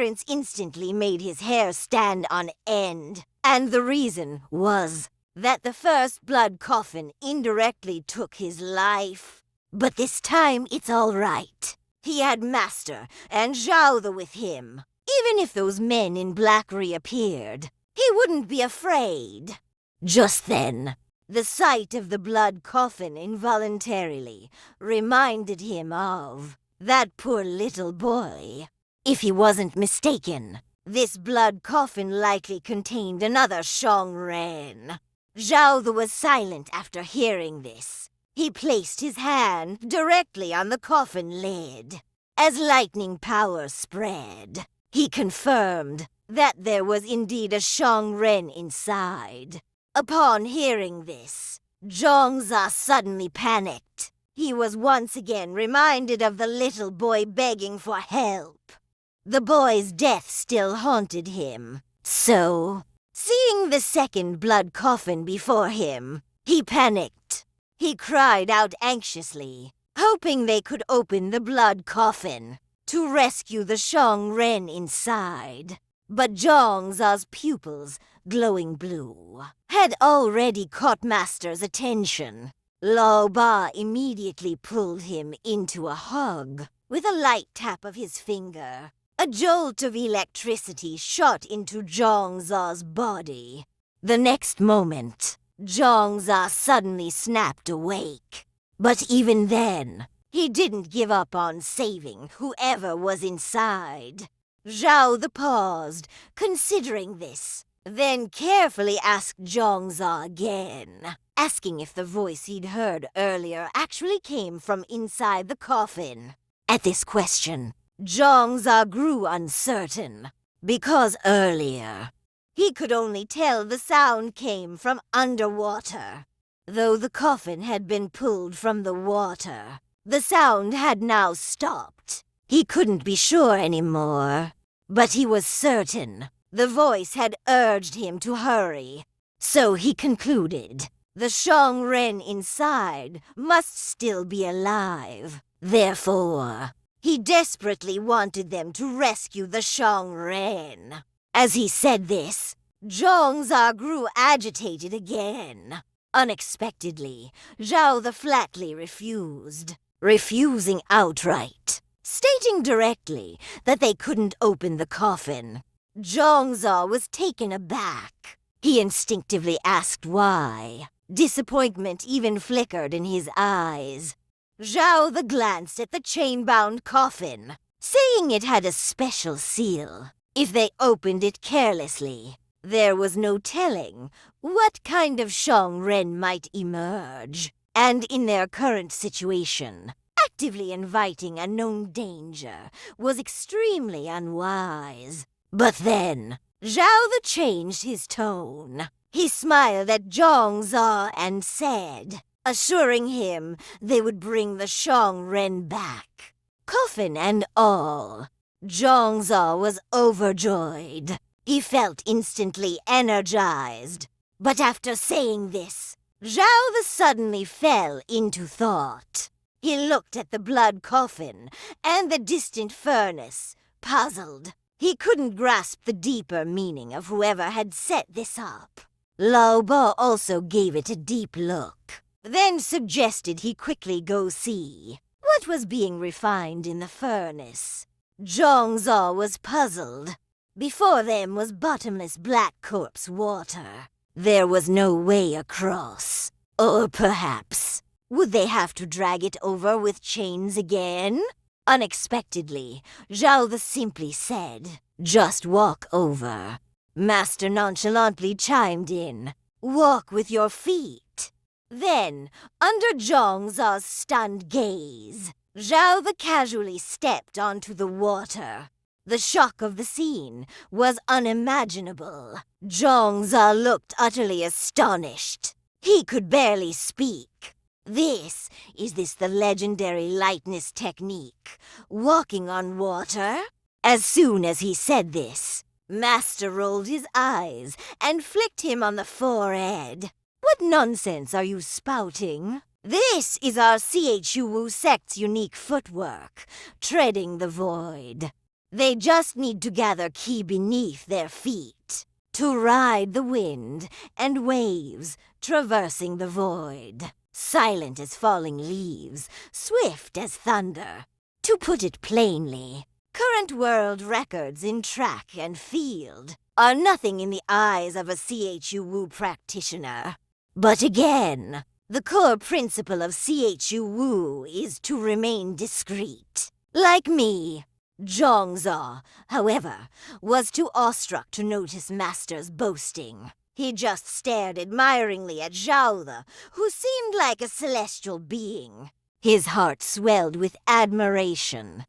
appearance instantly made his hair stand on end. And the reason was that the first blood coffin indirectly took his life. But this time it's all right. He had Master and Xiao Ye with him. Even if those men in black reappeared, he wouldn't be afraid. Just then, the sight of the blood coffin involuntarily reminded him of that poor little boy. If he wasn't mistaken, this blood coffin likely contained another Xiao Ye. Xiao Ye was silent after hearing this. He placed his hand directly on the coffin lid. As lightning power spread, he confirmed that there was indeed a Xiao Ye inside. Upon hearing this, Zhang Zha suddenly panicked. He was once again reminded of the little boy begging for help. The boy's death still haunted him. So, seeing the second blood coffin before him, he panicked. He cried out anxiously, hoping they could open the blood coffin to rescue the Xiao Ye inside. But Zhang Zha's pupils, glowing blue, had already caught Master's attention. Lao Ba immediately pulled him into a hug. With a light tap of his finger, a jolt of electricity shot into Zhang Zha's body. The next moment, Zhang Zha suddenly snapped awake. But even then, he didn't give up on saving whoever was inside. Xiao Ye paused, considering this, then carefully asked Zhang Zha again, asking if the voice he'd heard earlier actually came from inside the coffin. At this question, Zhang Zha grew uncertain, because earlier, he could only tell the sound came from underwater. Though the coffin had been pulled from the water, the sound had now stopped. He couldn't be sure anymore, but he was certain the voice had urged him to hurry. So he concluded the Xiao Ye inside must still be alive. Therefore, he desperately wanted them to rescue the Xiao Ye. As he said this, Zhang Zha grew agitated again. Unexpectedly, Xiao Ye flatly refusing outright, stating directly that they couldn't open the coffin. Zhang Zha was taken aback. He instinctively asked why. Disappointment even flickered in his eyes. Xiao Ye glanced at the chain-bound coffin, saying it had a special seal. If they opened it carelessly, there was no telling what kind of Xiao Ye might emerge. And in their current situation, actively inviting a known danger was extremely unwise. But then, Xiao Ye changed his tone. He smiled at Zhang Zha and said, assuring him they would bring the Xiao Ye back. Coffin and all, Zhang Zha was overjoyed. He felt instantly energized. But after saying this, Xiao Ye suddenly fell into thought. He looked at the blood coffin and the distant furnace, puzzled. He couldn't grasp the deeper meaning of whoever had set this up. Lao Ba also gave it a deep look, then suggested he quickly go see what was being refined in the furnace. Zhang Zha was puzzled. Before them was bottomless black corpse water. There was no way across. Or perhaps, would they have to drag it over with chains again? Unexpectedly, Xiao Ye simply said, just walk over. Master nonchalantly chimed in, walk with your feet. Then, under Zhang Zha's stunned gaze, Xiao Ye casually stepped onto the water. The shock of the scene was unimaginable. Zhang Zha looked utterly astonished. He could barely speak. Is this the legendary lightness technique? Walking on water? As soon as he said this, Master rolled his eyes and flicked him on the forehead. What nonsense are you spouting? This is our CHU Wu sect's unique footwork, treading the void. They just need to gather ki beneath their feet, to ride the wind and waves traversing the void, silent as falling leaves, swift as thunder. To put it plainly, current world records in track and field are nothing in the eyes of a CHU Wu practitioner. But again, the core principle of CHU Wu is to remain discreet. Like me, Zhang Zha, however, was too awestruck to notice Master's boasting. He just stared admiringly at Xiao Ye, who seemed like a celestial being. His heart swelled with admiration.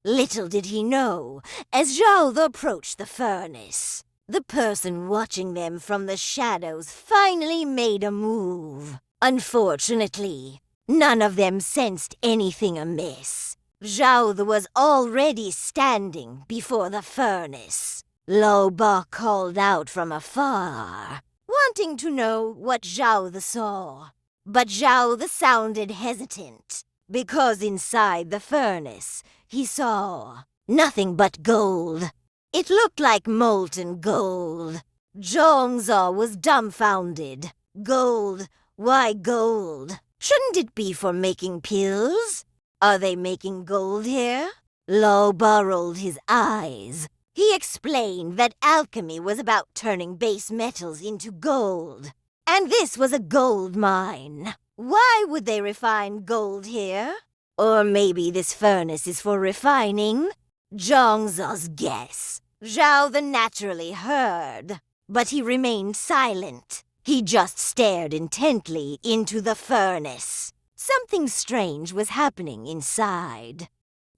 Little did he know, as Xiao Ye approached the furnace, the person watching them from the shadows finally made a move. Unfortunately, none of them sensed anything amiss. Xiao Ye was already standing before the furnace. Lao Ba called out from afar, wanting to know what Xiao Ye saw. But Xiao Ye sounded hesitant, because inside the furnace he saw nothing but gold. It looked like molten gold. Zhang Zha was dumbfounded. Gold? Why gold? Shouldn't it be for making pills? Are they making gold here? Lao Ba rolled his eyes. He explained that alchemy was about turning base metals into gold. And this was a gold mine. Why would they refine gold here? Or maybe this furnace is for refining? Zhang Zha's guess. Xiao Ye naturally heard, but he remained silent. He just stared intently into the furnace. Something strange was happening inside.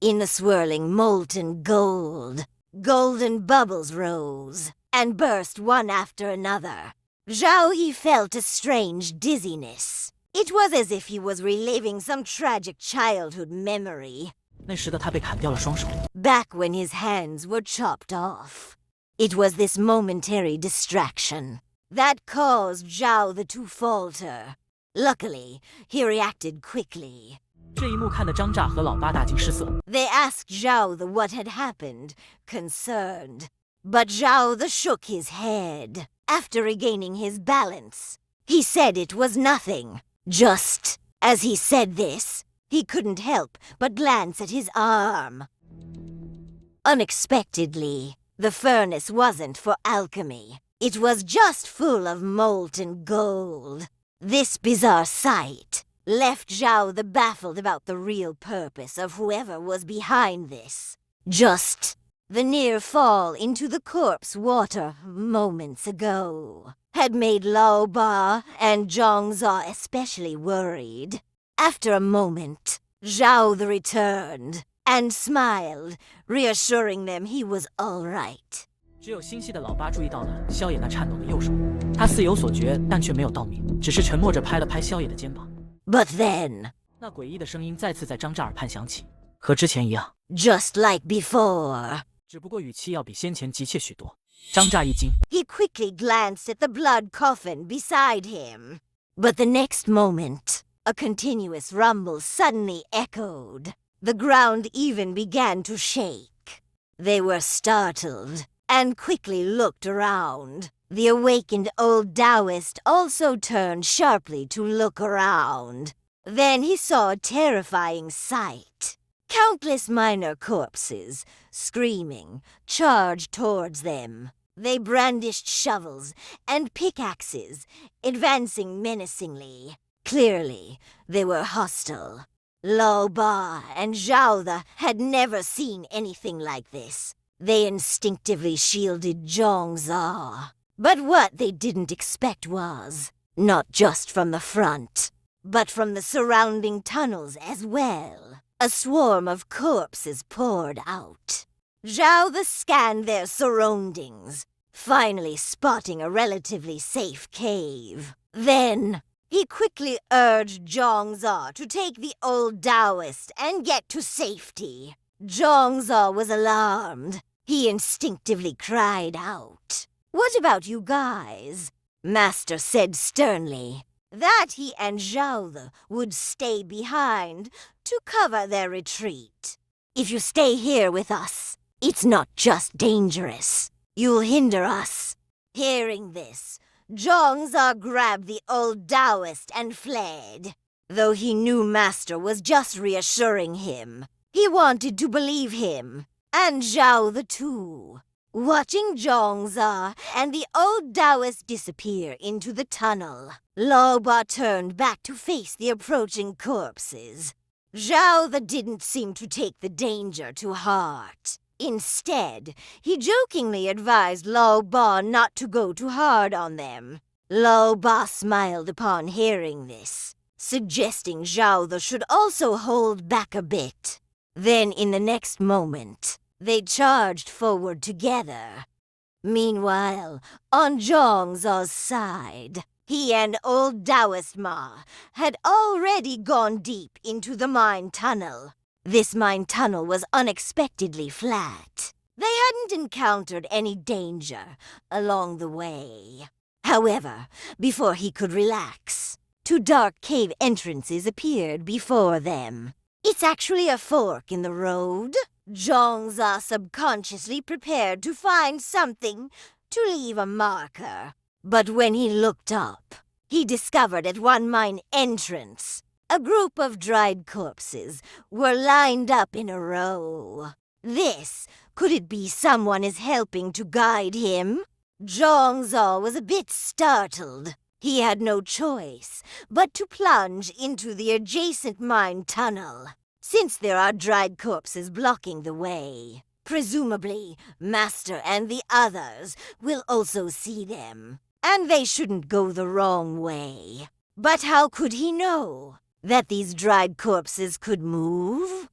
In the swirling molten gold, golden bubbles rose and burst one after another. Xiao Ye felt a strange dizziness. It was as if he was reliving some tragic childhood memory. 那时的他被砍掉了双手。 Back when his hands were chopped off. It was this momentary distraction that caused Xiao Ye to falter. Luckily, he reacted quickly. 这一幕看得张乍和老八大惊失色。 They asked Xiao Ye what had happened, concerned. But Xiao Ye shook his head. After regaining his balance, he said it was nothing. Just as he said this, he couldn't help but glance at his arm. Unexpectedly, the furnace wasn't for alchemy. It was just full of molten gold. This bizarre sight left Xiao Ye baffled about the real purpose of whoever was behind this. Just the near fall into the corpse water moments ago had made Lao Ba and Zhang Zha especially worried. After a moment, Xiao Ye returned and smiled, reassuring them he was all right. 只有心细的老八注意到了萧野那颤抖的右手，他似有所觉，但却没有道明，只是沉默着拍了拍萧野的肩膀。But then, 那诡异的声音再次在张乍耳畔响起，和之前一样， just like before, 只不过语气要比先前急切许多。张乍一惊， he quickly glanced at the blood coffin beside him. But the next moment, a continuous rumble suddenly echoed. The ground even began to shake. They were startled and quickly looked around. The awakened old Daoist also turned sharply to look around. Then he saw a terrifying sight. Countless minor corpses, screaming, charged towards them. They brandished shovels and pickaxes, advancing menacingly. Clearly, they were hostile. Lao Ba and Xiao Ye had never seen anything like this. They instinctively shielded Zhang Zha. But what they didn't expect was, not just from the front, but from the surrounding tunnels as well. A swarm of corpses poured out. Xiao Ye scanned their surroundings, finally spotting a relatively safe cave. Then he quickly urged Zhang Zha to take the old Daoist and get to safety. Zhang Zha was alarmed. He instinctively cried out, "What about you guys?" Master said sternly that he and Xiao Ye would stay behind to cover their retreat. "If you stay here with us, It's not just dangerous. You'll hinder us. Hearing this, Zhang Zha grabbed the old Daoist and fled. Though he knew Master was just reassuring him, he wanted to believe him, and Xiao the too. Watching Zhang Zha and the old Daoist disappear into the tunnel, Lao Ba turned back to face the approaching corpses. Xiao the didn't seem to take the danger to heart. Instead, he jokingly advised Lao Ba not to go too hard on them. Lao Ba smiled upon hearing this, suggesting Xiao the should also hold back a bit. Then in the next moment, they charged forward together. Meanwhile, on Zhang Zha's side, he and Old Daoist Ma had already gone deep into the mine tunnel. This mine tunnel was unexpectedly flat. They hadn't encountered any danger along the way. However, before he could relax, two dark cave entrances appeared before them. It's actually a fork in the road. Zhang Zha subconsciously prepared to find something to leave a marker. But when he looked up, he discovered at one mine entrance, a group of dried corpses were lined up in a row. Could it be someone is helping to guide him? Zhang Zha was a bit startled. He had no choice but to plunge into the adjacent mine tunnel, since there are dried corpses blocking the way. Presumably, Master and the others will also see them, and they shouldn't go the wrong way. But how could he know that these dried corpses could move?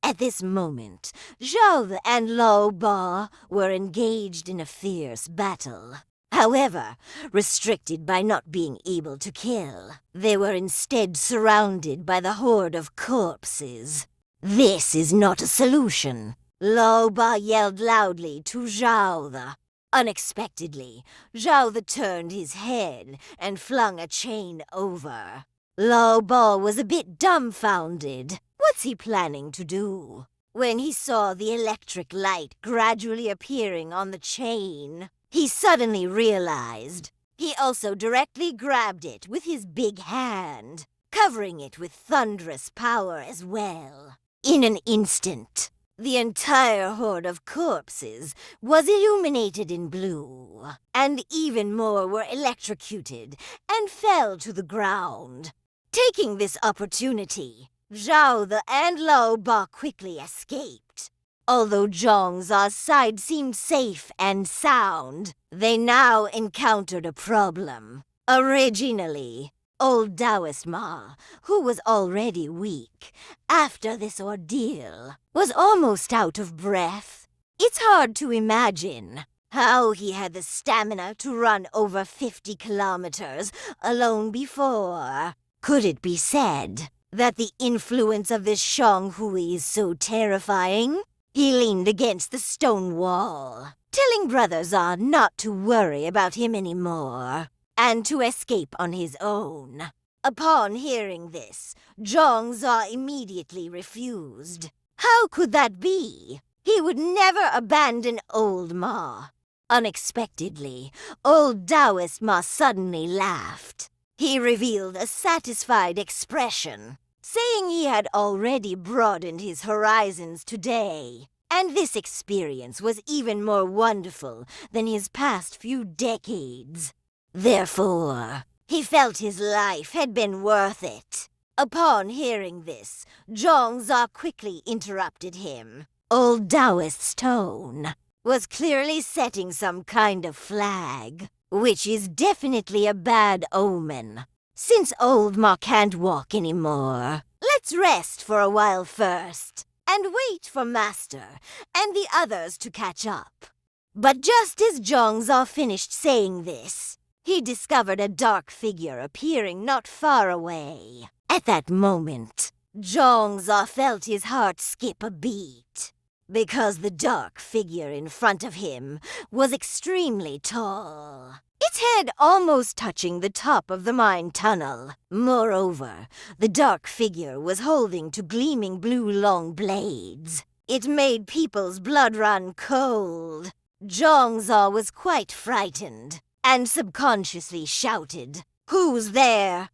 At this moment, Zhao and Lao Ba were engaged in a fierce battle. However, restricted by not being able to kill, they were instead surrounded by the horde of corpses. This is not a solution. Lao Ba yelled loudly to Zhao. Unexpectedly, Zhao turned his head and flung a chain over. Lao Ba was a bit dumbfounded. What's he planning to do? When he saw the electric light gradually appearing on the chain, he suddenly realized. He also directly grabbed it with his big hand, covering it with thunderous power as well. In an instant, the entire horde of corpses was illuminated in blue, and even more were electrocuted and fell to the ground. Taking this opportunity, Zhao and Lao Ba quickly escaped. Although Zhang Zha's side seemed safe and sound, they now encountered a problem. Originally, Old Daoist Ma, who was already weak after this ordeal, was almost out of breath. It's hard to imagine how he had the stamina to run over 50 kilometers alone before. Could it be said that the influence of this Shang Hui is so terrifying? He leaned against the stone wall, telling Brother Zha not to worry about him anymore, and to escape on his own. Upon hearing this, Zhang Zha immediately refused. How could that be? He would never abandon Old Ma. Unexpectedly, Old Daoist Ma suddenly laughed. He revealed a satisfied expression, saying he had already broadened his horizons today, and this experience was even more wonderful than his past few decades. Therefore, he felt his life had been worth it. Upon hearing this, Zhang Zha quickly interrupted him. Old Daoist's tone was clearly setting some kind of flag, which is definitely a bad omen. Since Old Ma can't walk anymore, let's rest for a while first, and wait for Master and the others to catch up. But just as Zhang Zha finished saying this, he discovered a dark figure appearing not far away. At that moment, Zhang Zha felt his heart skip a beat, because the dark figure in front of him was extremely tall, its head almost touching the top of the mine tunnel. Moreover, the dark figure was holding two gleaming blue long blades. It made people's blood run cold. Zhang Zha was quite frightened, and subconsciously shouted, "Who's there?"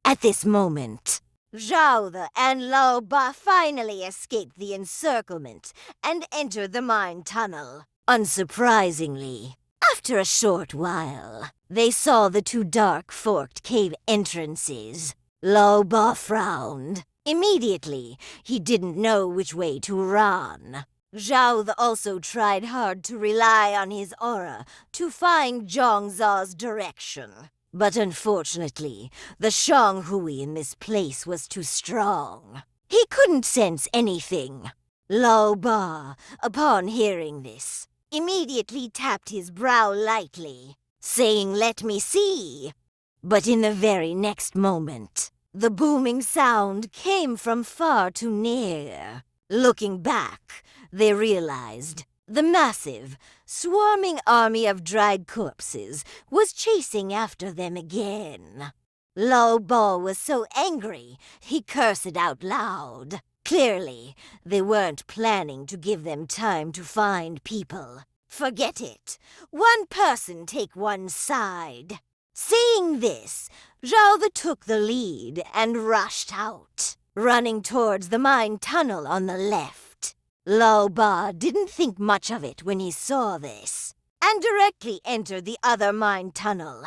At this moment, Zhao Ba and Lao Ba finally escaped the encirclement and entered the mine tunnel. Unsurprisingly, after a short while, they saw the two dark forked cave entrances. Lao Ba frowned. Immediately, he didn't know which way to run. Zhao also tried hard to rely on his aura to find Zhang Zha's direction. But unfortunately, the Shanghui in this place was too strong. He couldn't sense anything. Lao Ba, upon hearing this, immediately tapped his brow lightly, saying, "Let me see." But in the very next moment, the booming sound came from far too near. Looking back, they realized the massive, swarming army of dried corpses was chasing after them again. Lao Ba was so angry, he cursed out loud. Clearly, they weren't planning to give them time to find people. Forget it. One person take one side. Seeing this, Zhao took the lead and rushed out, running towards the mine tunnel on the left. Lao Ba didn't think much of it when he saw this, and directly entered the other mine tunnel.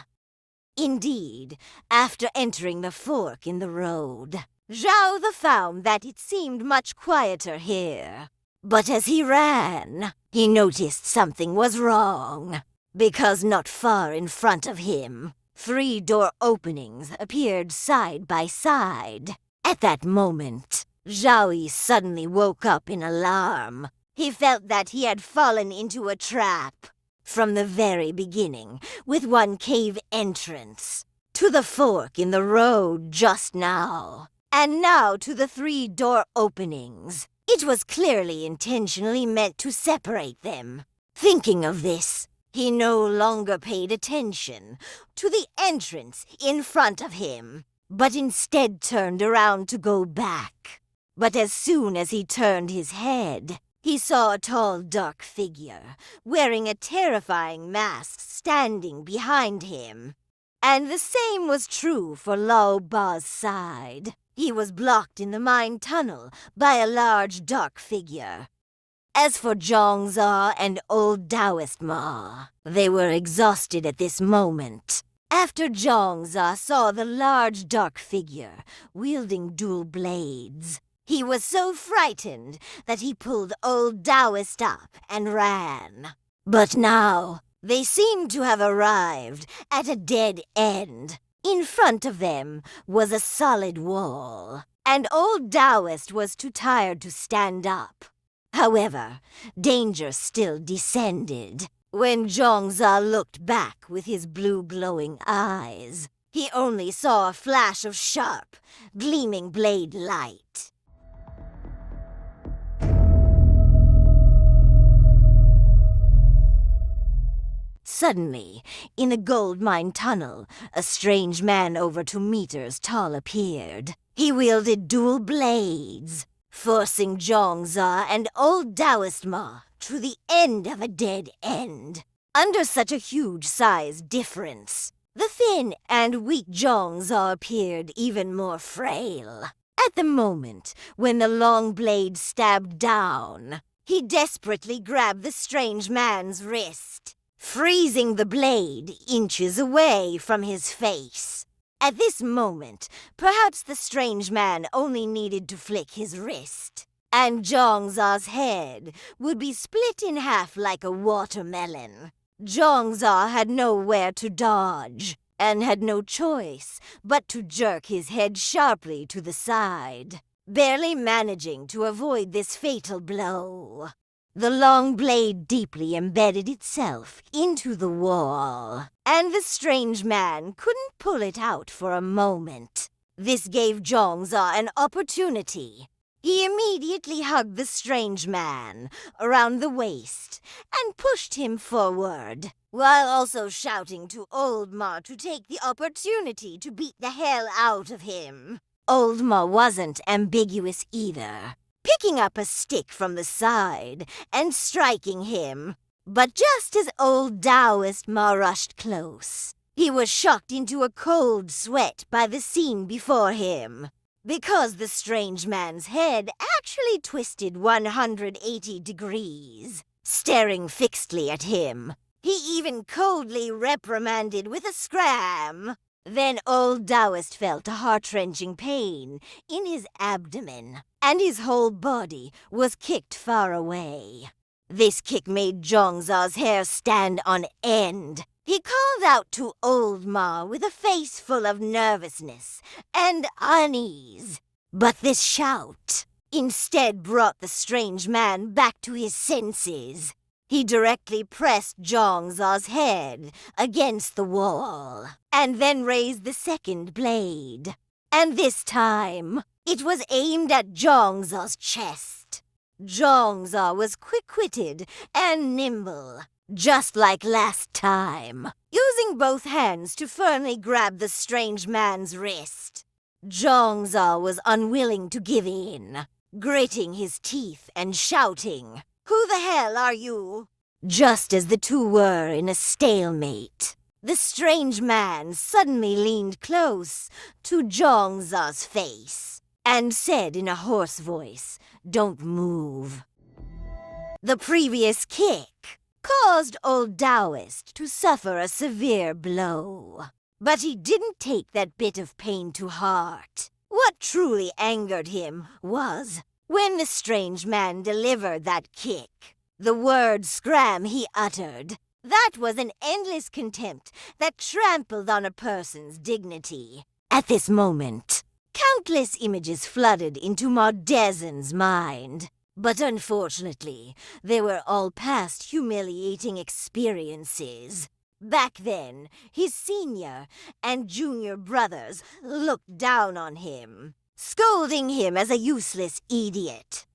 Indeed, after entering the fork in the road, Zhao found that it seemed much quieter here. But as he ran, he noticed something was wrong, because not far in front of him, 3 door openings appeared side by side. At that moment, Zhao suddenly woke up in alarm. He felt that he had fallen into a trap. From the very beginning, with one cave entrance, to the fork in the road just now, and now to the 3 door openings. It was clearly intentionally meant to separate them. Thinking of this, he no longer paid attention to the entrance in front of him, but instead turned around to go back. But as soon as he turned his head, he saw a tall, dark figure, wearing a terrifying mask, standing behind him. And the same was true for Lao Ba's side. He was blocked in the mine tunnel by a large, dark figure. As for Zhang Zha and Old Daoist Ma, they were exhausted at this moment. After Zhang Zha saw the large, dark figure wielding dual blades, he was so frightened that he pulled Old Daoist up and ran. But now, they seemed to have arrived at a dead end. In front of them was a solid wall, and Old Daoist was too tired to stand up. However, danger still descended. When Zhang Zha looked back with his blue glowing eyes, he only saw a flash of sharp, gleaming blade light. Suddenly, in a gold mine tunnel, a strange man over 2 meters tall appeared. He wielded dual blades, forcing Zhang Zha and Old Daoist Ma to the end of a dead end. Under such a huge size difference, the thin and weak Zhang Zha appeared even more frail. At the moment when the long blade stabbed down, he desperately grabbed the strange man's wrist, freezing the blade inches away from his face. At this moment, perhaps the strange man only needed to flick his wrist, and Zhang Zha's head would be split in half like a watermelon. Zhang Zha had nowhere to dodge, and had no choice but to jerk his head sharply to the side, barely managing to avoid this fatal blow. The long blade deeply embedded itself into the wall, and the strange man couldn't pull it out for a moment. This gave Zhang Zha an opportunity. He immediately hugged the strange man around the waist and pushed him forward, while also shouting to Old Ma to take the opportunity to beat the hell out of him. Old Ma wasn't ambiguous either. picking up a stick from the side and striking him. But just as Old Daoist Ma rushed close, he was shocked into a cold sweat by the scene before him, because the strange man's head actually twisted 180 degrees, staring fixedly at him. He even coldly reprimanded with a scram. Then Old Daoist felt a heart-wrenching pain in his abdomen, and his whole body was kicked far away. This kick made Zhang Zha's hair stand on end. He called out to Old Ma with a face full of nervousness and unease. But this shout instead brought the strange man back to his senses. He directly pressed Zhang Zha's head against the wall, and then raised the second blade. And this time, it was aimed at Zhang Zha's chest. Zhang Zha was quick-witted and nimble, just like last time, using both hands to firmly grab the strange man's wrist. Zhang Zha was unwilling to give in, gritting his teeth and shouting, "Who the hell are you?" Just as the two were in a stalemate, the strange man suddenly leaned close to Zhang Zha's face and said in a hoarse voice, "Don't move." The previous kick caused Old Daoist to suffer a severe blow. But he didn't take that bit of pain to heart. What truly angered him was when the strange man delivered that kick. The word scram he uttered. That was an endless contempt that trampled on a person's dignity. At this moment, countless images flooded into Maudezin's mind. But unfortunately, they were all past humiliating experiences. Back then, his senior and junior brothers looked down on him, scolding him as a useless idiot.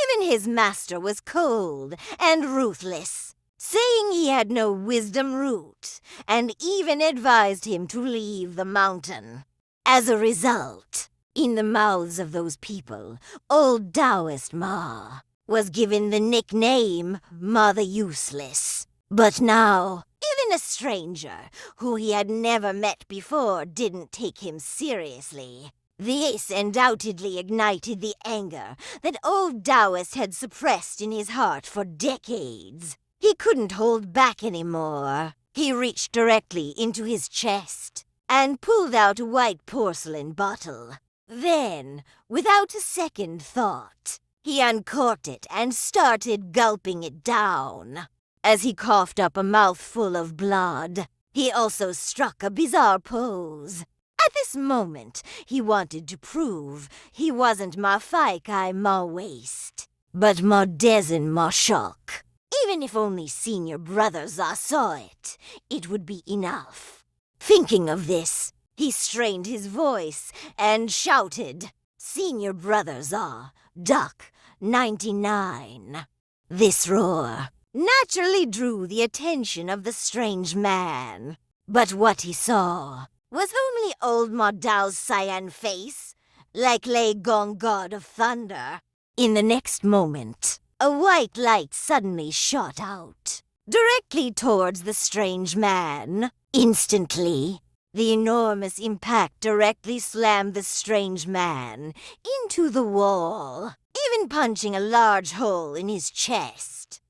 Even his master was cold and ruthless, saying he had no wisdom root, and even advised him to leave the mountain. As a result, in the mouths of those people, Old Daoist Ma was given the nickname Ma the Useless. But now, even a stranger who he had never met before didn't take him seriously. This undoubtedly ignited the anger that Old Daoist had suppressed in his heart for decades. He couldn't hold back anymore. He reached directly into his chest and pulled out a white porcelain bottle. Then, without a second thought, he uncorked it and started gulping it down. As he coughed up a mouthful of blood, he also struck a bizarre pose. At this moment, he wanted to prove he wasn't Ma Faikai Ma Waste, but Maudezin Ma Shock. Even if only Senior Brother Zha saw it, it would be enough. Thinking of this, he strained his voice and shouted, "Senior Brother Zha, Duck 99. This roar naturally drew the attention of the strange man. But what he saw was only old Ma Dao's cyan face, like Lei Gong God of Thunder. In the next moment, a white light suddenly shot out, directly towards the strange man. Instantly, the enormous impact directly slammed the strange man into the wall, even punching a large hole in his chest.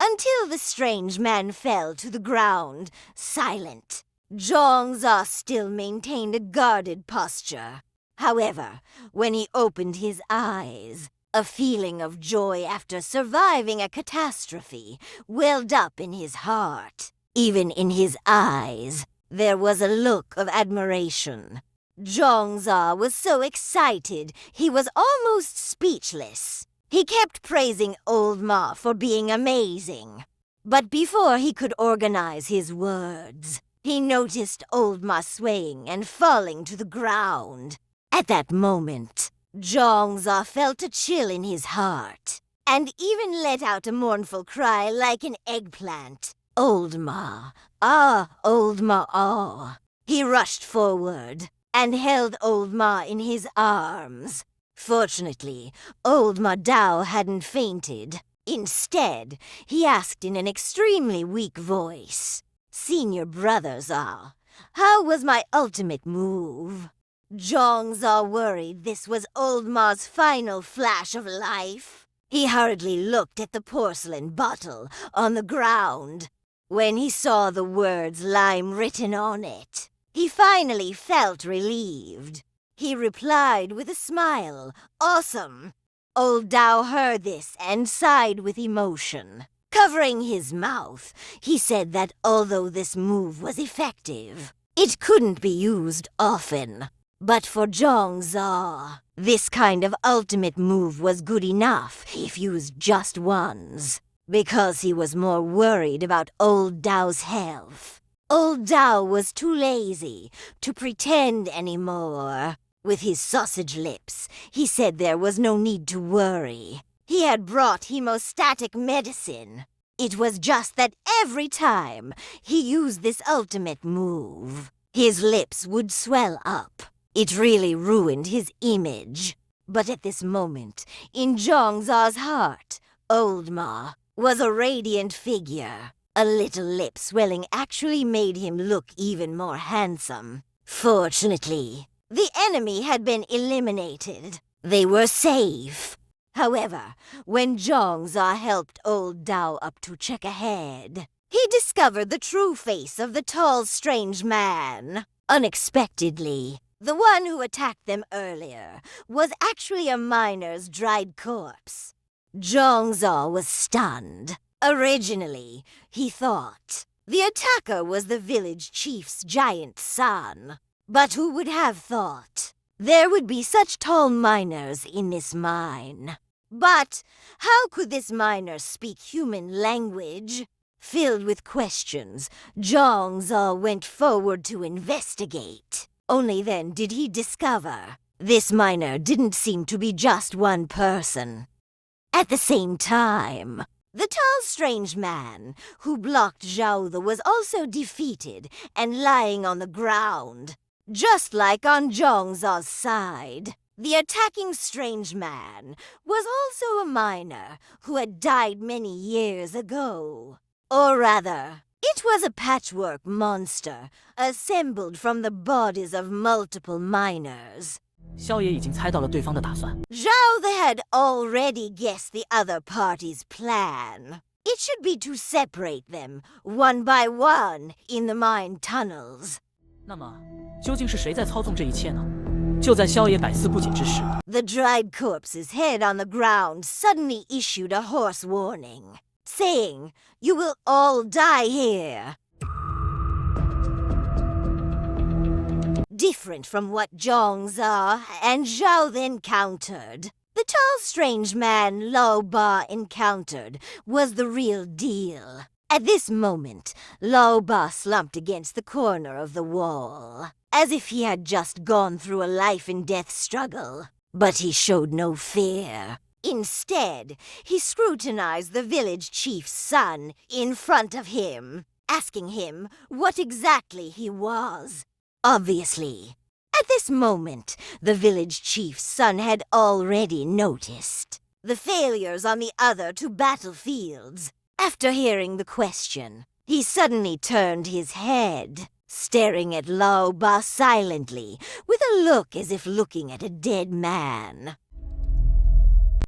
Until the strange man fell to the ground, silent. Zhang Zha still maintained a guarded posture. However, when he opened his eyes, a feeling of joy after surviving a catastrophe welled up in his heart. Even in his eyes, there was a look of admiration. Zhang Zha was so excited he was almost speechless. He kept praising Old Ma for being amazing. But before he could organize his words, he noticed Old Ma swaying and falling to the ground. At that moment, Zhang Zha felt a chill in his heart, and even let out a mournful cry like an eggplant. Old Ma, Old Ma, ah. He rushed forward and held Old Ma in his arms. Fortunately, old Ma Dao hadn't fainted. Instead, he asked in an extremely weak voice, "Senior brother Zha, how was my ultimate move?" Zhang Zha worried this was old Ma's final flash of life. He hurriedly looked at the porcelain bottle on the ground. When he saw the words lime written on it, he finally felt relieved. He replied with a smile, "Awesome." Old Dao heard this and sighed with emotion. Covering his mouth, he said that although this move was effective, it couldn't be used often. But for Zhang Zha, this kind of ultimate move was good enough if used just once, because he was more worried about Old Dao's health. Old Dao was too lazy to pretend anymore. With his sausage lips, he said there was no need to worry. He had brought hemostatic medicine. It was just that every time he used this ultimate move, his lips would swell up. It really ruined his image. But at this moment, in Zhang Zha's heart, Old Ma was a radiant figure. A little lip swelling actually made him look even more handsome. Fortunately, the enemy had been eliminated. They were safe. However, when Zhang Zha helped Old Dao up to check ahead, he discovered the true face of the tall, strange man. Unexpectedly, the one who attacked them earlier was actually a miner's dried corpse. Zhang Zha was stunned. Originally, he thought the attacker was the village chief's giant son. But who would have thought there would be such tall miners in this mine? But how could this miner speak human language? Filled with questions, Zhang Zha went forward to investigate. Only then did he discover this miner didn't seem to be just one person. At the same time, the tall, strange man who blocked Zhao was also defeated and lying on the ground. Just like on Zhang Zha's side, the attacking strange man was also a miner who had died many years ago. Or rather, it was a patchwork monster assembled from the bodies of multiple miners. 萧爷已经猜到了对方的打算。 Zhao had already guessed the other party's plan. It should be to separate them, one by one, in the mine tunnels. 那么，究竟是谁在操纵这一切呢？就在萧爷百思不解之时， The dried corpse's head on the ground suddenly issued a hoarse warning, saying, "You will all die here." Different from what Zhang Zha and Zhao encountered, the tall strange man Lao Ba encountered was the real deal. At this moment, Lao Ba slumped against the corner of the wall, as if he had just gone through a life-and-death struggle. But he showed no fear. Instead, he scrutinized the village chief's son in front of him, asking him what exactly he was. Obviously, at this moment, the village chief's son had already noticed the failures on the other two battlefields. After hearing the question, he suddenly turned his head, staring at Lao Ba silently, with a look as if looking at a dead man.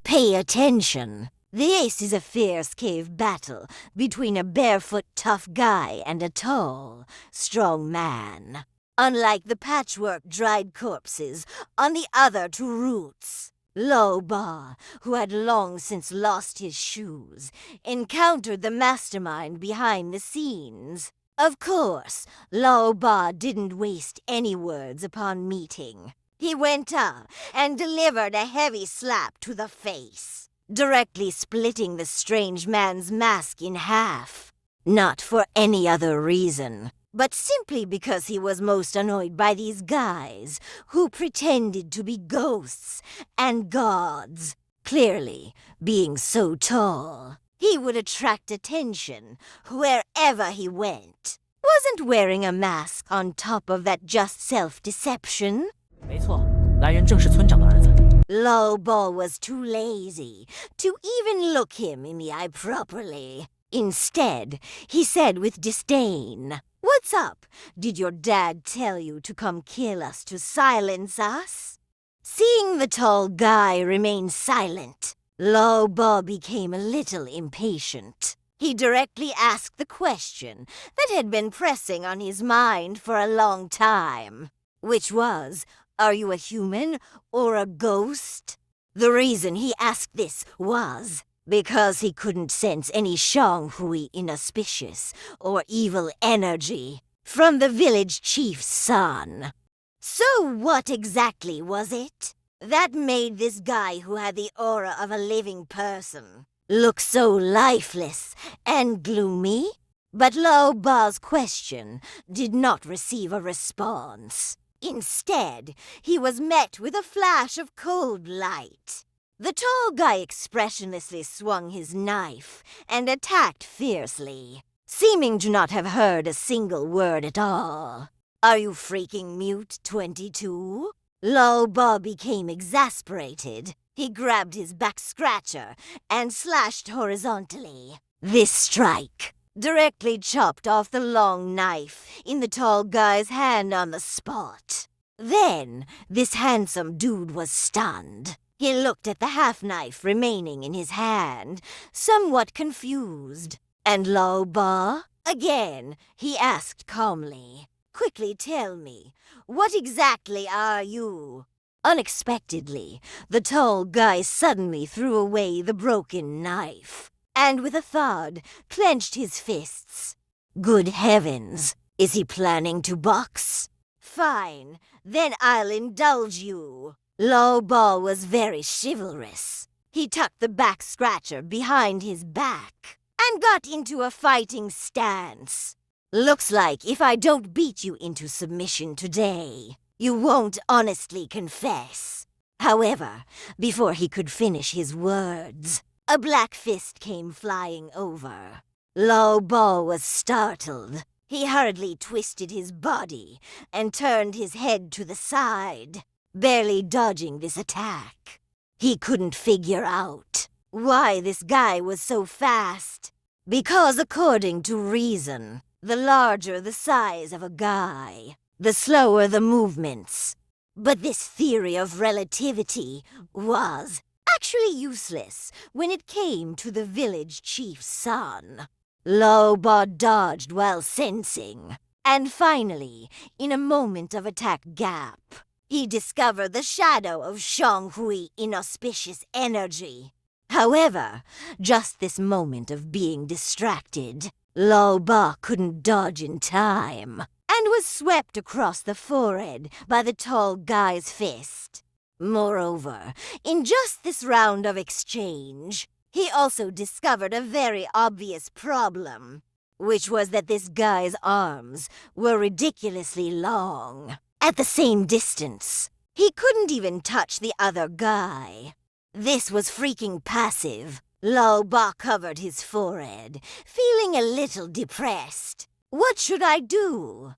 Pay attention. This is a fierce cave battle between a barefoot tough guy and a tall, strong man. Unlike the patchwork dried corpses on the other two routes, Lao Ba, who had long since lost his shoes, encountered the mastermind behind the scenes. Of course, Lao Ba didn't waste any words upon meeting. He went up and delivered a heavy slap to the face, directly splitting the strange man's mask in half. Not for any other reason, but simply because he was most annoyed by these guys who pretended to be ghosts and gods. Clearly, being so tall, he would attract attention wherever he went. Wasn't wearing a mask on top of that just self-deception? 没错，来人正是村长的儿子。Lao Ba was too lazy to even look him in the eye properly. Instead, he said with disdain, "What's up? Did your dad tell you to come kill us to silence us?" Seeing the tall guy remain silent, Lao Ba became a little impatient. He directly asked the question that had been pressing on his mind for a long time, which was, "Are you a human or a ghost?" The reason he asked this was because he couldn't sense any Shanghui inauspicious or evil energy from the village chief's son. So what exactly was it that made this guy who had the aura of a living person look so lifeless and gloomy? But Lao Ba's question did not receive a response. Instead, he was met with a flash of cold light. The tall guy expressionlessly swung his knife and attacked fiercely, seeming to not have heard a single word at all. "Are you freaking mute, 22? Lao Ba became exasperated. He grabbed his back scratcher and slashed horizontally. This strike directly chopped off the long knife in the tall guy's hand on the spot. Then, this handsome dude was stunned. He looked at the half-knife remaining in his hand, somewhat confused. "And Lao Ba?" Again, he asked calmly. "Quickly tell me, what exactly are you?" Unexpectedly, the tall guy suddenly threw away the broken knife, and with a thud, clenched his fists. Good heavens, is he planning to box? Fine, then I'll indulge you. Lao Ba was very chivalrous. He tucked the back scratcher behind his back and got into a fighting stance. "Looks like if I don't beat you into submission today, you won't honestly confess." However, before he could finish his words, a black fist came flying over. Lao Ba was startled. He hurriedly twisted his body and turned his head to the side, barely dodging this attack. He couldn't figure out why this guy was so fast, because according to reason, the larger the size of a guy, the slower the movements. But this theory of relativity was actually useless when it came to the village chief's son. Lao Ba dodged while sensing, and finally, in a moment of attack gap, he discovered the shadow of Shanghui inauspicious energy. However, just this moment of being distracted, Lao Ba couldn't dodge in time, and was swept across the forehead by the tall guy's fist. Moreover, in just this round of exchange, he also discovered a very obvious problem, which was that this guy's arms were ridiculously long. At the same distance, he couldn't even touch the other guy. This was freaking passive. Lao Ba covered his forehead, feeling a little depressed. What should I do?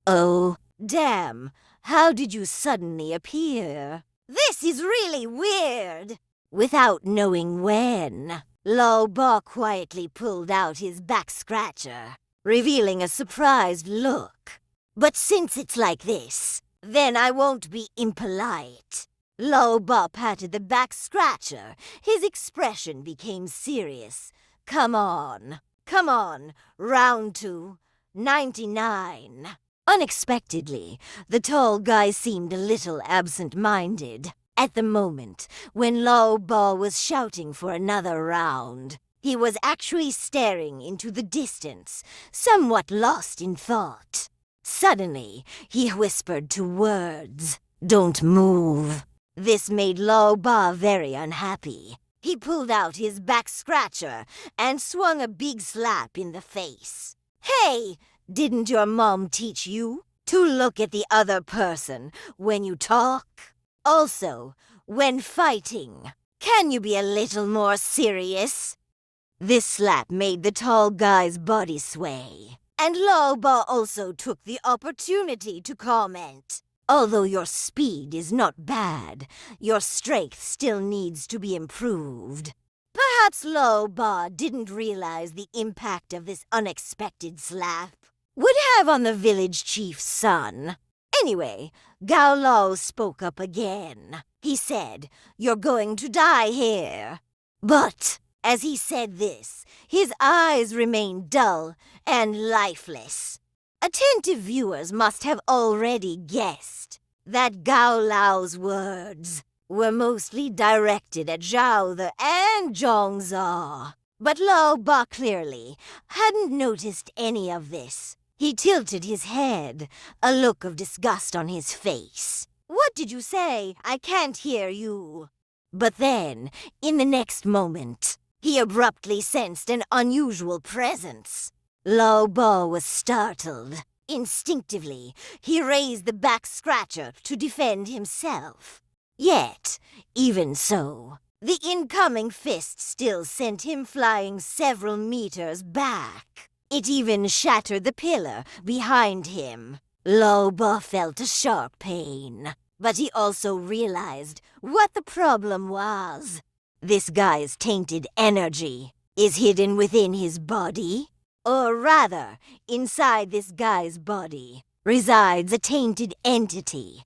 "Oh, damn, how did you suddenly appear? This is really weird." Without knowing when, Lao Ba quietly pulled out his back scratcher, revealing a surprised look. "But since it's like this, then I won't be impolite." Lao Ba patted the back scratcher. His expression became serious. Come on, round 2, 99. Unexpectedly, the tall guy seemed a little absent-minded. At the moment when Lao Ba was shouting for another round, he was actually staring into the distance, somewhat lost in thought. Suddenly, he whispered 2 words, "Don't move." This made Lao Ba very unhappy. He pulled out his back scratcher and swung a big slap in the face. "Hey, didn't your mom teach you to look at the other person when you talk? Also, when fighting, can you be a little more serious?" This slap made the tall guy's body sway, and Lao Ba also took the opportunity to comment. Although your speed is not bad, your strength still needs to be improved. Perhaps Lao Ba didn't realize the impact of this unexpected slap would have on the village chief's son. Anyway, Gao Lao spoke up again. He said, "You're going to die here." But as he said this, his eyes remained dull and lifeless. Attentive viewers must have already guessed that Gao Lao's words were mostly directed at Zhao Zha and Zhang Zha. But Lao Ba clearly hadn't noticed any of this. He tilted his head, a look of disgust on his face. "What did you say? I can't hear you." But then, in the next moment, he abruptly sensed an unusual presence. Lao Ba was startled. Instinctively, he raised the back scratcher to defend himself. Yet, even so, the incoming fist still sent him flying several meters back. It even shattered the pillar behind him. Lao Ba felt a sharp pain, but he also realized what the problem was. This guy's tainted energy is hidden within his body. Or rather, inside this guy's body resides a tainted entity